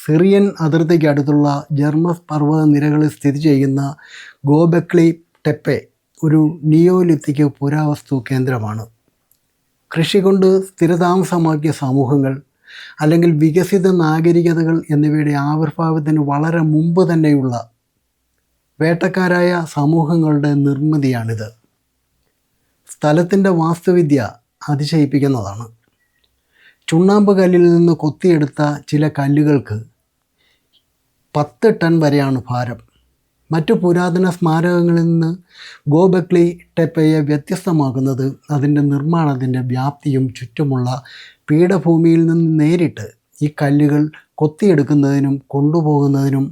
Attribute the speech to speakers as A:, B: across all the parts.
A: Syrian അതിർത്തിക്ക് അടുത്തുള്ള ജർമസ് പർവ്വത നിരകളിൽ സ്ഥിതി ചെയ്യുന്ന ഗോബെക്ലി ടെപ്പെ ഒരു നിയോലിത്തിക് പുരാവസ്തു കേന്ദ്രമാണ്. കൃഷി കൊണ്ട് സ്ഥിരതാമസമാക്കിയ സമൂഹങ്ങൾ അല്ലെങ്കിൽ വികസിത നാഗരികതകൾ എന്നിവയുടെ ആവിർഭാവത്തിന് വളരെ മുമ്പ് തന്നെയുള്ള വേട്ടക്കാരായ സമൂഹങ്ങളുടെ നിർമ്മിതിയാണിത്. സ്ഥലത്തിൻ്റെ വാസ്തുവിദ്യ അതിശയിപ്പിക്കുന്നതാണ്. ചുണ്ണാമ്പ് കല്ലിൽ നിന്ന് കൊത്തിയെടുത്ത ചില കല്ലുകൾക്ക് 10 ടൺ വരെയാണ് ഭാരം. മറ്റു പുരാതന സ്മാരകങ്ങളിൽ നിന്ന് ഗോബെക്ലി ടെപ്പയെ വ്യത്യസ്തമാക്കുന്നത് അതിൻ്റെ നിർമ്മാണത്തിൻ്റെ വ്യാപ്തിയും ചുറ്റുമുള്ള പീഠഭൂമിയിൽ നിന്ന് നേരിട്ട് ഈ കല്ലുകൾ കൊത്തിയെടുക്കുന്നതിനും കൊണ്ടുപോകുന്നതിനും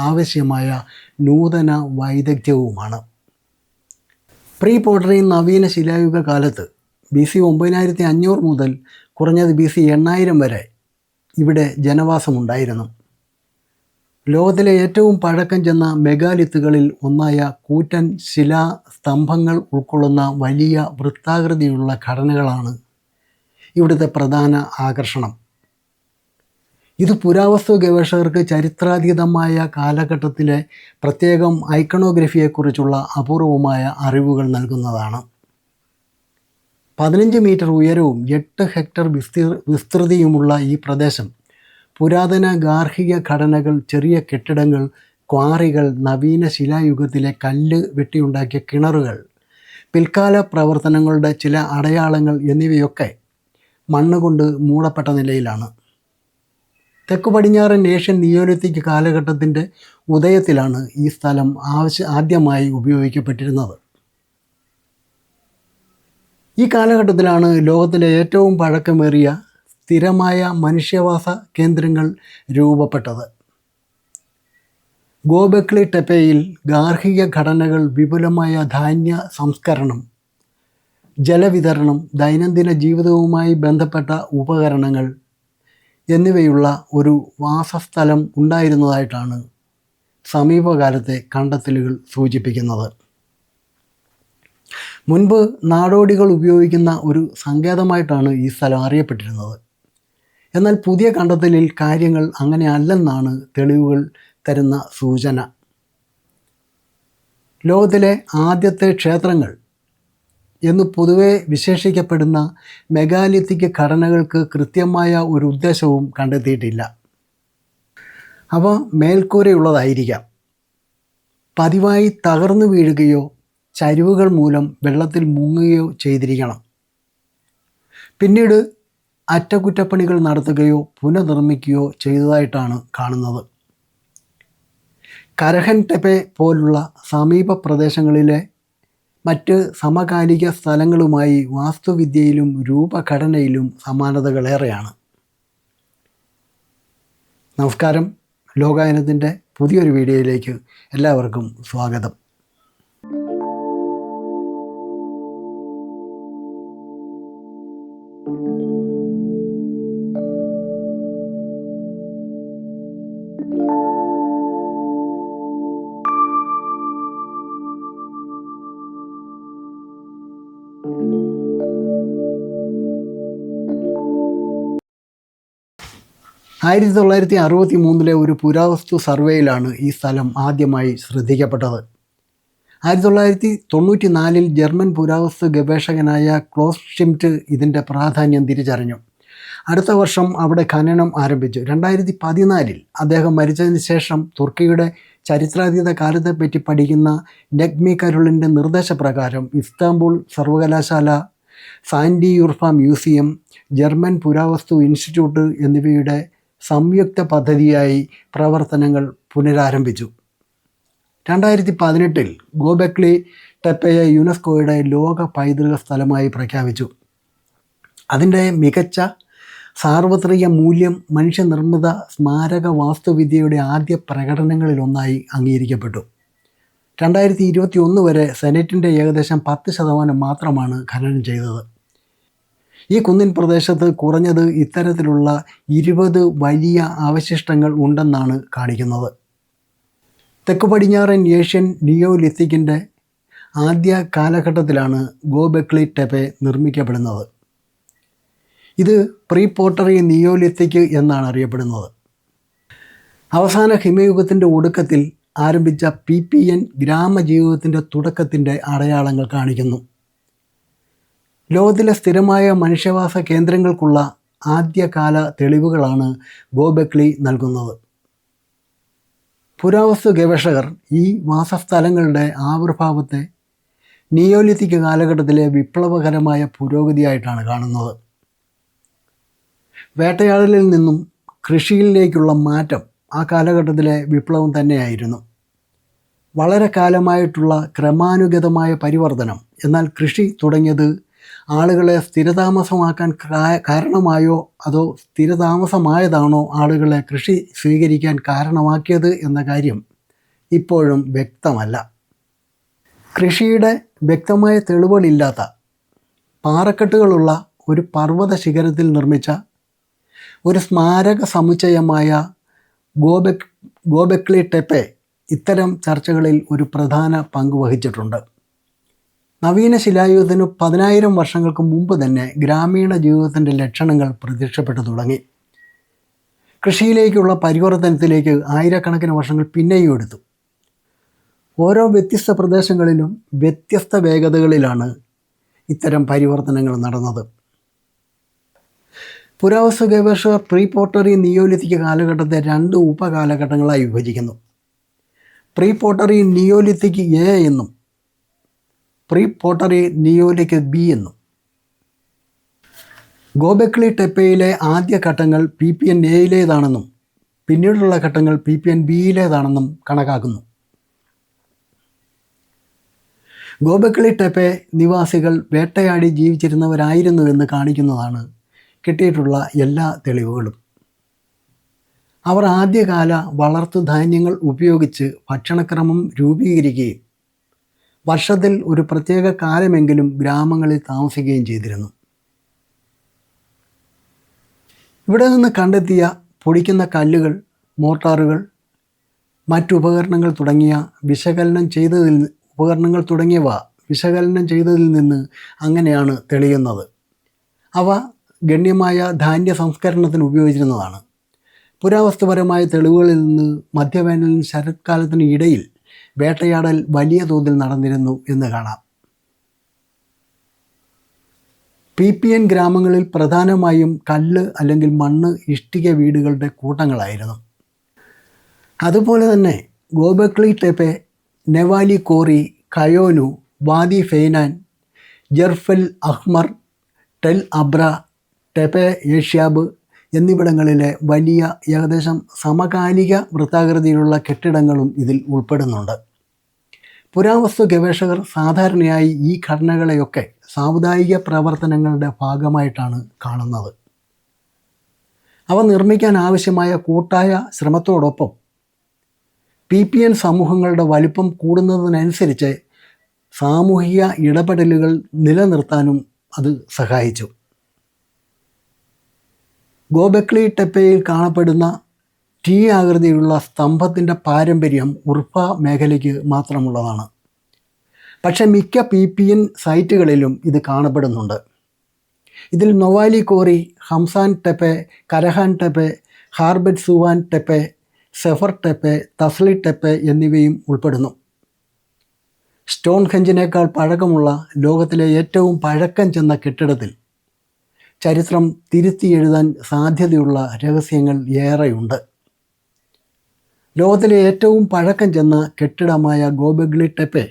A: ആവശ്യമായ നൂതന വൈദഗ്ധ്യവുമാണ്. പ്രീ പോട്ടറി നവീന ശിലായുഗ കാലത്ത് BC 9500 മുതൽ കുറഞ്ഞത് BC 8000 വരെ ഇവിടെ ജനവാസമുണ്ടായിരുന്നു. ലോകത്തിലെ ഏറ്റവും പഴക്കം ചെന്ന മെഗാലിത്തുകളിൽ ഒന്നായ കൂറ്റൻ ശിലാസ്തംഭങ്ങൾ ഉൾക്കൊള്ളുന്ന വലിയ വൃത്താകൃതിയുള്ള ഘടനകളാണ് ഇവിടുത്തെ പ്രധാന ആകർഷണം. ഇത് പുരാവസ്തു ഗവേഷകർക്ക് ചരിത്രാതീതമായ കാലഘട്ടത്തിലെ പ്രത്യേകം ഐക്കണോഗ്രഫിയെക്കുറിച്ചുള്ള അപൂർവമായ അറിവുകൾ നൽകുന്നതാണ്. 15 മീറ്റർ ഉയരവും 8 ഹെക്ടർ വിസ്തൃതിയുമുള്ള ഈ പ്രദേശം പുരാതന ഗാർഹിക ഘടനകൾ, ചെറിയ കെട്ടിടങ്ങൾ, ക്വാറികൾ, നവീന ശിലായുഗത്തിലെ കല്ല് വെട്ടിയുണ്ടാക്കിയ കിണറുകൾ, പിൽക്കാല പ്രവർത്തനങ്ങളുടെ ചില അടയാളങ്ങൾ എന്നിവയൊക്കെ മണ്ണുകൊണ്ട് മൂടപ്പെട്ട നിലയിലാണ്. തെക്കു പടിഞ്ഞാറൻ ഏഷ്യൻ നിയോലിത്തിക് കാലഘട്ടത്തിൻ്റെ ഉദയത്തിലാണ് ഈ സ്ഥലം ആദ്യമായി ഉപയോഗിക്കപ്പെട്ടിരുന്നത്. ഈ കാലഘട്ടത്തിലാണ് ലോകത്തിലെ ഏറ്റവും പഴക്കമേറിയ സ്ഥിരമായ മനുഷ്യവാസ കേന്ദ്രങ്ങൾ രൂപപ്പെട്ടത്. ഗോബെക്ലി ടെപ്പയിൽ ഗാർഹിക ഘടനകൾ, വിപുലമായ ധാന്യ സംസ്കരണം, ജലവിതരണം, ദൈനംദിന ജീവിതവുമായി ബന്ധപ്പെട്ട ഉപകരണങ്ങൾ എന്നിവയുള്ള ഒരു വാസസ്ഥലം ഉണ്ടായിരുന്നതായിട്ടാണ് സമീപകാലത്തെ കണ്ടെത്തലുകൾ സൂചിപ്പിക്കുന്നത്. മുൻപ് നാടോടികൾ ഉപയോഗിക്കുന്ന ഒരു സങ്കേതമായിട്ടാണ് ഈ സ്ഥലം അറിയപ്പെട്ടിരുന്നത്. എന്നാൽ പുതിയ കണ്ടെത്തലിൽ കാര്യങ്ങൾ അങ്ങനെ അല്ലെന്നാണ് തെളിവുകൾ തരുന്ന സൂചന. ലോകത്തിലെ ആദ്യത്തെ ക്ഷേത്രങ്ങൾ എന്ന് പൊതുവെ വിശേഷിക്കപ്പെടുന്ന മെഗാലിത്തിക് ഘടനകൾക്ക് കൃത്യമായ ഒരു ഉദ്ദേശവും കണ്ടെത്തിയിട്ടില്ല. അവ മേൽക്കൂരയുള്ളതായിരിക്കാം. പതിവായി തകർന്നു വീഴുകയോ ചരിവുകൾ മൂലം വെള്ളത്തിൽ മുങ്ങുകയോ ചെയ്തിരിക്കണം. പിന്നീട് അറ്റകുറ്റപ്പണികൾ നടത്തുകയോ പുനർനിർമ്മിക്കുകയോ ചെയ്തതായിട്ടാണ് കാണുന്നത്. കരഹൻ ടെപ്പെ പോലുള്ള സമീപ പ്രദേശങ്ങളിലെ മറ്റ് സമകാലിക സ്ഥലങ്ങളുമായി വാസ്തുവിദ്യയിലും രൂപഘടനയിലും സമാനതകളേറെയാണ്. നമസ്കാരം. ലോകായനത്തിൻ്റെ പുതിയൊരു വീഡിയോയിലേക്ക് എല്ലാവർക്കും സ്വാഗതം. 1963 ഒരു പുരാവസ്തു സർവേയിലാണ് ഈ സ്ഥലം ആദ്യമായി ശ്രദ്ധിക്കപ്പെട്ടത്. 1994 ജർമ്മൻ പുരാവസ്തു ഗവേഷകനായ ക്ലോസ് ഷിംറ്റ് ഇതിൻ്റെ പ്രാധാന്യം തിരിച്ചറിഞ്ഞു. അടുത്ത വർഷം അവിടെ ഖനനം ആരംഭിച്ചു. 2014 അദ്ദേഹം മരിച്ചതിന് ശേഷം തുർക്കിയുടെ ചരിത്രാതീത കാലത്തെപ്പറ്റി പഠിക്കുന്ന നെഗ്മി കരുളിൻ്റെ നിർദ്ദേശപ്രകാരം ഇസ്താംബുൾ സർവകലാശാല, സാൻഡി യുർഫ മ്യൂസിയം, ജർമ്മൻ പുരാവസ്തു ഇൻസ്റ്റിറ്റ്യൂട്ട് എന്നിവയുടെ സംയുക്ത പദ്ധതിയായി പ്രവർത്തനങ്ങൾ പുനരാരംഭിച്ചു. 2018 ഗോബെക്ലി ടെപ്പയെ യുനെസ്കോയുടെ ലോക പൈതൃക സ്ഥലമായി പ്രഖ്യാപിച്ചു. അതിൻ്റെ മികച്ച സാർവത്രിക മൂല്യം മനുഷ്യനിർമ്മിത സ്മാരക വാസ്തുവിദ്യയുടെ ആദ്യ പ്രകടനങ്ങളിലൊന്നായി അംഗീകരിക്കപ്പെട്ടു. 2021 വരെ സെനറ്റിൻ്റെ ഏകദേശം 10% മാത്രമാണ് ഖനനം ചെയ്തത്. ഈ കുന്നിൻ പ്രദേശത്ത് കുറഞ്ഞത് ഇത്തരത്തിലുള്ള 20 വലിയ അവശിഷ്ടങ്ങൾ ഉണ്ടെന്നാണ് കാണിക്കുന്നത്. തെക്കു പടിഞ്ഞാറൻ ഏഷ്യൻ നിയോലിത്തിക്കിൻ്റെ ആദ്യ കാലഘട്ടത്തിലാണ് ഗോബെക്ലി ടെപ്പെ നിർമ്മിക്കപ്പെടുന്നത്. ഇത് പ്രീ പോട്ടറി നിയോലിത്തിക് എന്നാണ് അറിയപ്പെടുന്നത്. അവസാന ഹിമയുഗത്തിൻ്റെ ഒടുക്കത്തിൽ ആരംഭിച്ച PPN ഗ്രാമജീവിതത്തിൻ്റെ തുടക്കത്തിൻ്റെ അടയാളങ്ങൾ കാണിക്കുന്നു. ലോകത്തിലെ സ്ഥിരമായ മനുഷ്യവാസ കേന്ദ്രങ്ങൾക്കുള്ള ആദ്യകാല തെളിവുകളാണ് ഗോബെക്ലി നൽകുന്നത്. പുരാവസ്തു ഗവേഷകർ ഈ വാസസ്ഥലങ്ങളുടെ ആവിർഭാവത്തെ നിയോലിത്തിക് കാലഘട്ടത്തിലെ വിപ്ലവകരമായ പുരോഗതിയായിട്ടാണ് കാണുന്നത്. വേട്ടയാടലിൽ നിന്നും കൃഷിയിലേക്കുള്ള മാറ്റം ആ കാലഘട്ടത്തിലെ വിപ്ലവം തന്നെയായിരുന്നു. വളരെ കാലമായിട്ടുള്ള ക്രമാനുഗതമായ പരിവർത്തനം. എന്നാൽ കൃഷി തുടങ്ങിയത് ആളുകളെ സ്ഥിരതാമസമാക്കാൻ കാരണമായോ അതോ സ്ഥിരതാമസമായതാണോ ആളുകളെ കൃഷി സ്വീകരിക്കാൻ കാരണമാക്കിയത് എന്ന കാര്യം ഇപ്പോഴും വ്യക്തമല്ല. കൃഷിയുടെ വ്യക്തമായ തെളിവുകളില്ലാത്ത പാറക്കെട്ടുകളുള്ള ഒരു പർവ്വത ശിഖരത്തിൽ നിർമ്മിച്ച ഒരു സ്മാരക സമുച്ചയമായ ഗോബെക്ലി ടെപ്പെ ഇത്തരം ചർച്ചകളിൽ ഒരു പ്രധാന പങ്ക് വഹിച്ചിട്ടുണ്ട്. നവീന ശിലായുഗത്തിന് 10,000 വർഷങ്ങൾക്ക് മുമ്പ് തന്നെ ഗ്രാമീണ ജീവിതത്തിൻ്റെ ലക്ഷണങ്ങൾ പ്രത്യക്ഷപ്പെട്ടു തുടങ്ങി. കൃഷിയിലേക്കുള്ള പരിവർത്തനത്തിലേക്ക് ആയിരക്കണക്കിന് വർഷങ്ങൾ പിന്നെയും എടുത്തു. ഓരോ വ്യത്യസ്ത പ്രദേശങ്ങളിലും വ്യത്യസ്ത വേഗതകളിലാണ് ഇത്തരം പരിവർത്തനങ്ങൾ നടന്നത്. പുരാവസ്തു ഗവേഷകർ പ്രീ പോട്ടറി നിയോലിത്തിക് കാലഘട്ടത്തെ 2 ഉപകാലഘട്ടങ്ങളായി വിഭജിക്കുന്നു. പ്രീ പോട്ടറി നിയോലിത്തിക് എ എന്നും പ്രീ പോട്ടറി നിയോലിത്തിക് ബി എന്നും. ഗോബെക്ലി ടെപ്പയിലെ ആദ്യ ഘട്ടങ്ങൾ PPN എയിലേതാണെന്നും പിന്നീടുള്ള ഘട്ടങ്ങൾ PPN ബിയിലേതാണെന്നും കണക്കാക്കുന്നു. ഗോബെക്ലി ടെപ്പെ നിവാസികൾ വേട്ടയാടി ജീവിച്ചിരുന്നവരായിരുന്നുവെന്ന് കാണിക്കുന്നതാണ് കിട്ടിയിട്ടുള്ള എല്ലാ തെളിവുകളും. അവർ ആദ്യകാല വളർത്തുധാന്യങ്ങൾ ഉപയോഗിച്ച് ഭക്ഷണക്രമം രൂപീകരിക്കുകയും വർഷത്തിൽ ഒരു പ്രത്യേക കാലമെങ്കിലും ഗ്രാമങ്ങളിൽ താമസിക്കുകയും ചെയ്തിരുന്നു. ഇവിടെ നിന്ന് കണ്ടെത്തിയ പൊടിക്കുന്ന കല്ലുകൾ, മോർട്ടാറുകൾ, മറ്റുപകരണങ്ങൾ വിശകലനം ചെയ്തതിൽ നിന്ന് അങ്ങനെയാണ് തെളിയുന്നത്. അവ ഗണ്യമായ ധാന്യ സംസ്കരണത്തിന് ഉപയോഗിച്ചിരുന്നതാണ്. പുരാവസ്തുപരമായ തെളിവുകളിൽ നിന്ന് മധ്യവേനലിനും ശരത്കാലത്തിനും ഇടയിൽ വേട്ടയാടൽ വലിയ തോതിൽ നടന്നിരുന്നു എന്ന് കാണാം. PPN ഗ്രാമങ്ങളിൽ പ്രധാനമായും കല്ല് അല്ലെങ്കിൽ മണ്ണ് ഇഷ്ടിക വീടുകളുടെ കൂട്ടങ്ങളായിരുന്നു. അതുപോലെ തന്നെ ഗോബെക്ലി ടെപ്പെ, നെവാലി കോറി, കയോനു, വാദി ഫെയ്നാൻ, ജെർഫെൽ അഹ്മർ, ടെൽ അബ്ര, ടെപ്പെ ഏഷ്യാബ് എന്നിവിടങ്ങളിലെ വലിയ ഏകദേശം സമകാലിക വൃത്താകൃതിയിലുള്ള കെട്ടിടങ്ങളും ഇതിൽ ഉൾപ്പെടുന്നുണ്ട്. പുരാവസ്തു ഗവേഷകർ സാധാരണയായി ഈ ഘടനകളെയൊക്കെ സാമുദായിക പ്രവർത്തനങ്ങളുടെ ഭാഗമായിട്ടാണ് കാണുന്നത്. അവ നിർമ്മിക്കാൻ ആവശ്യമായ കൂട്ടായ ശ്രമത്തോടൊപ്പം PPN സമൂഹങ്ങളുടെ വലിപ്പം കൂടുന്നതിനനുസരിച്ച് സാമൂഹിക ഇടപെടലുകൾ നിലനിർത്താനും അത് സഹായിച്ചു. ഗോബെക്ലി ടെപ്പയിൽ കാണപ്പെടുന്ന T ആകൃതിയിലുള്ള സ്തംഭത്തിൻ്റെ പാരമ്പര്യം ഉർഫ മേഖലയ്ക്ക് മാത്രമുള്ളതാണ്. പക്ഷേ മിക്ക PPN സൈറ്റുകളിലും ഇത് കാണപ്പെടുന്നുണ്ട്. ഇതിൽ നൊവാലി കോറി, ഹംസാൻ ടെപ്പെ, കരഹാൻ ടെപ്പെ, ഹാർബറ്റ് സുവാൻ ടെപ്പെ, സെഫർ ടെപ്പെ, തസ്ലി ടെപ്പെ എന്നിവയും ഉൾപ്പെടുന്നു. സ്റ്റോൺഹെഞ്ചിനേക്കാൾ പഴക്കമുള്ള ലോകത്തിലെ ഏറ്റവും പഴക്കം ചെന്ന കെട്ടിടത്തിൽ ചരിത്രം തിരുത്തി എഴുതാൻ സാധ്യതയുള്ള രഹസ്യങ്ങൾ ഏറെയുണ്ട്. ലോകത്തിലെ ഏറ്റവും പഴക്കം ചെന്ന കെട്ടിടമായ ഗോബെക്ലി ടെപ്പെ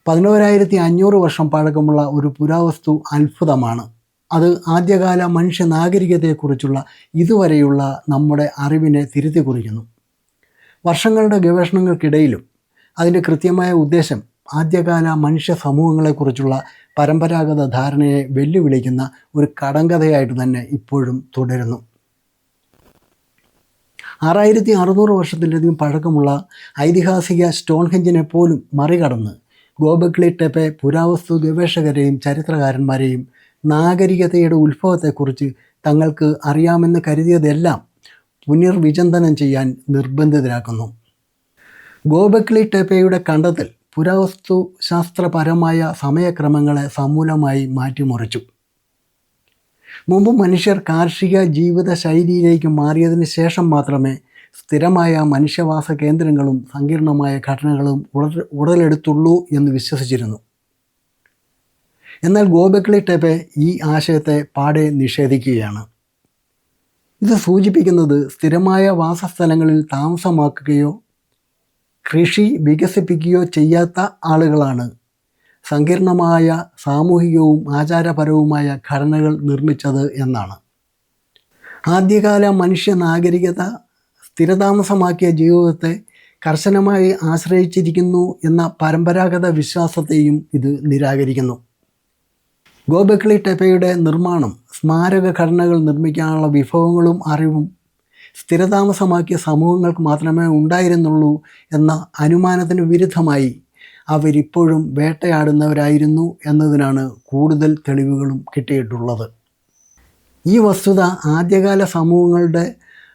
A: 11,500 വർഷം പഴക്കമുള്ള ഒരു പുരാവസ്തു അത്ഭുതമാണ്. അത് ആദ്യകാല മനുഷ്യ നാഗരികതയെക്കുറിച്ചുള്ള ഇതുവരെയുള്ള നമ്മുടെ അറിവിനെ തിരുത്തി കുറിക്കുന്നു. വർഷങ്ങളുടെ ഗവേഷണങ്ങൾക്കിടയിലും അതിൻ്റെ കൃത്യമായ ഉദ്ദേശം ആദ്യകാല മനുഷ്യ സമൂഹങ്ങളെക്കുറിച്ചുള്ള പരമ്പരാഗത ധാരണയെ വെല്ലുവിളിക്കുന്ന ഒരു കടങ്കഥയായിട്ട് തന്നെ ഇപ്പോഴും തുടരുന്നു. 6600 വർഷത്തിലധികം പഴക്കമുള്ള ഐതിഹാസിക സ്റ്റോൺഹെഞ്ചിനെ പോലും മറികടന്ന് ഗോബെക്ലി ടെപ്പെ പുരാവസ്തു ഗവേഷകരെയും ചരിത്രകാരന്മാരെയും നാഗരികതയുടെ ഉത്ഭവത്തെക്കുറിച്ച് തങ്ങൾക്ക് അറിയാമെന്ന് കരുതിയതെല്ലാം പുനർവിചിന്തനം ചെയ്യാൻ നിർബന്ധിതരാക്കുന്നു. ഗോബെക്ലി ടെപ്പയുടെ കണ്ടെത്തൽ പുരാവസ്തു ശാസ്ത്രപരമായ സമയക്രമങ്ങളെ സമൂലമായി മാറ്റിമറിച്ചു. മുമ്പ് മനുഷ്യർ കാർഷിക ജീവിത ശൈലിയിലേക്ക് മാറിയതിന് ശേഷം മാത്രമേ സ്ഥിരമായ മനുഷ്യവാസ കേന്ദ്രങ്ങളും സങ്കീർണമായ ഘടനകളും ഉടലെടുത്തുള്ളൂ എന്ന് വിശ്വസിച്ചിരുന്നു. എന്നാൽ ഗോബെക്ലി ടെപ്പെ ഈ ആശയത്തെ പാടെ നിഷേധിക്കുകയാണ്. ഇത് സൂചിപ്പിക്കുന്നത് സ്ഥിരമായ വാസസ്ഥലങ്ങളിൽ താമസമാക്കുകയോ കൃഷി വികസിപ്പിക്കുകയോ ചെയ്യാത്ത ആളുകളാണ് സങ്കീർണമായ സാമൂഹികവും ആചാരപരവുമായ ഘടനകൾ നിർമ്മിച്ചത് എന്നാണ്. ആദ്യകാല മനുഷ്യ നാഗരികത സ്ഥിരതാമസമാക്കിയ ജീവിതത്തെ കർശനമായി ആശ്രയിച്ചിരിക്കുന്നു എന്ന പരമ്പരാഗത വിശ്വാസത്തെയും ഇത് നിരാകരിക്കുന്നു. ഗോബെക്ലി ടെപ്പയുടെ നിർമ്മാണം സ്മാരക ഘടനകൾ നിർമ്മിക്കാനുള്ള വിഭവങ്ങളും അറിവും സ്ഥിരതാമസമാക്കിയ സമൂഹങ്ങൾക്ക് മാത്രമേ ഉണ്ടായിരുന്നുള്ളൂ എന്ന അനുമാനത്തിന് വിരുദ്ധമായി അവരിപ്പോഴും വേട്ടയാടുന്നവരായിരുന്നു എന്നതിനാണ് കൂടുതൽ തെളിവുകളും കിട്ടിയിട്ടുള്ളത്. ഈ വസ്തുത ആദ്യകാല സമൂഹങ്ങളുടെ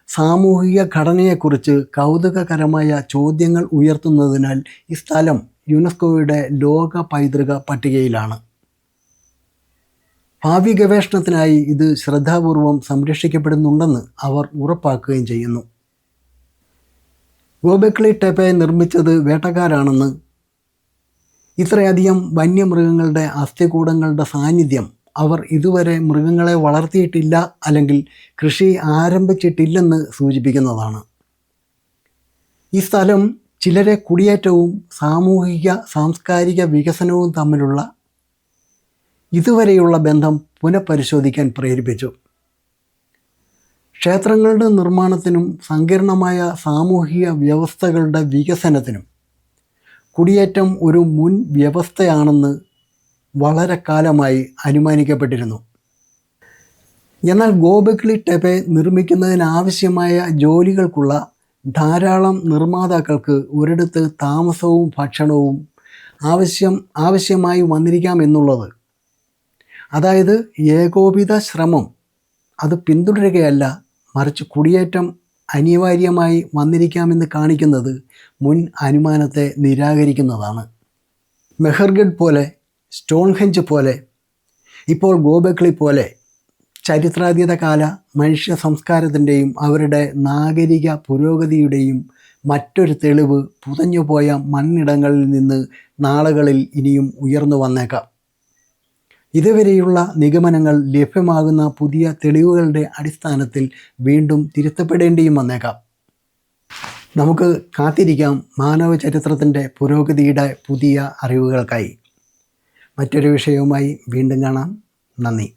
A: സാമൂഹിക ഘടനയെക്കുറിച്ച് കൗതുകകരമായ ചോദ്യങ്ങൾ ഉയർത്തുന്നതിനാൽ ഈ സ്ഥലം യുനെസ്കോയുടെ ലോക പൈതൃക പട്ടികയിലാണ്. ഭാവി ഗവേഷണത്തിനായി ഇത് ശ്രദ്ധാപൂർവം സംരക്ഷിക്കപ്പെടുന്നുണ്ടെന്ന് അവർ ഉറപ്പാക്കുകയും ചെയ്യുന്നു. ഗോബെക്ലി ടെപ്പെ നിർമ്മിച്ചത് വേട്ടക്കാരാണെന്ന്, ഇത്രയധികം വന്യമൃഗങ്ങളുടെ അസ്ഥികൂടങ്ങളുടെ സാന്നിധ്യം അവർ ഇതുവരെ മൃഗങ്ങളെ വളർത്തിയിട്ടില്ല അല്ലെങ്കിൽ കൃഷി ആരംഭിച്ചിട്ടില്ലെന്ന് സൂചിപ്പിക്കുന്നതാണ്. ഈ സ്ഥലം ചിലരെ കുടിയേറ്റവും സാമൂഹിക സാംസ്കാരിക വികസനവും തമ്മിലുള്ള ഇതുവരെയുള്ള ബന്ധം പുനഃപരിശോധിക്കാൻ പ്രേരിപ്പിച്ചു. ക്ഷേത്രങ്ങളുടെ നിർമ്മാണത്തിനും സങ്കീർണമായ സാമൂഹിക വ്യവസ്ഥകളുടെ വികസനത്തിനും കുടിയേറ്റം ഒരു മുൻ വ്യവസ്ഥയാണെന്ന് വളരെ കാലമായി അനുമാനിക്കപ്പെട്ടിരുന്നു. എന്നാൽ ഗോബെക്ലി ടെപ്പെ നിർമ്മിക്കുന്നതിനാവശ്യമായ ജോലികൾക്കുള്ള ധാരാളം നിർമ്മാതാക്കൾക്ക് ഒരിടത്ത് താമസവും ഭക്ഷണവും ആവശ്യമായി വന്നിരിക്കാമെന്നുള്ളത്, അതായത് ഏകോപിത ശ്രമം അത് പിന്തുടരുകയല്ല മറിച്ച് കുടിയേറ്റം അനിവാര്യമായി വന്നിരിക്കാമെന്ന് കാണിക്കുന്നത് മുൻ അനുമാനത്തെ നിരാകരിക്കുന്നതാണ്. മെഹർഗഡ് പോലെ, സ്റ്റോൺഹെഞ്ച് പോലെ, ഇപ്പോൾ ഗോബെക്ലി പോലെ ചരിത്രാതീത കാല മനുഷ്യ സംസ്കാരത്തിൻ്റെയും അവരുടെ നാഗരിക പുരോഗതിയുടെയും മറ്റൊരു തെളിവ് പുതഞ്ഞുപോയ മണ്ണിടങ്ങളിൽ നിന്ന് നാളുകളിൽ ഇനിയും ഉയർന്നു വന്നേക്കാം. ഇതുവരെയുള്ള നിഗമനങ്ങൾ ലഭ്യമാകുന്ന പുതിയ തെളിവുകളുടെ അടിസ്ഥാനത്തിൽ വീണ്ടും തിരുത്തപ്പെടേണ്ടിയും വന്നേക്കാം. നമുക്ക് കാത്തിരിക്കാം മാനവ ചരിത്രത്തിൻ്റെ പുരോഗതിയുടെ പുതിയ അറിവുകൾക്കായി. മറ്റൊരു വിഷയവുമായി വീണ്ടും കാണാം. നന്ദി.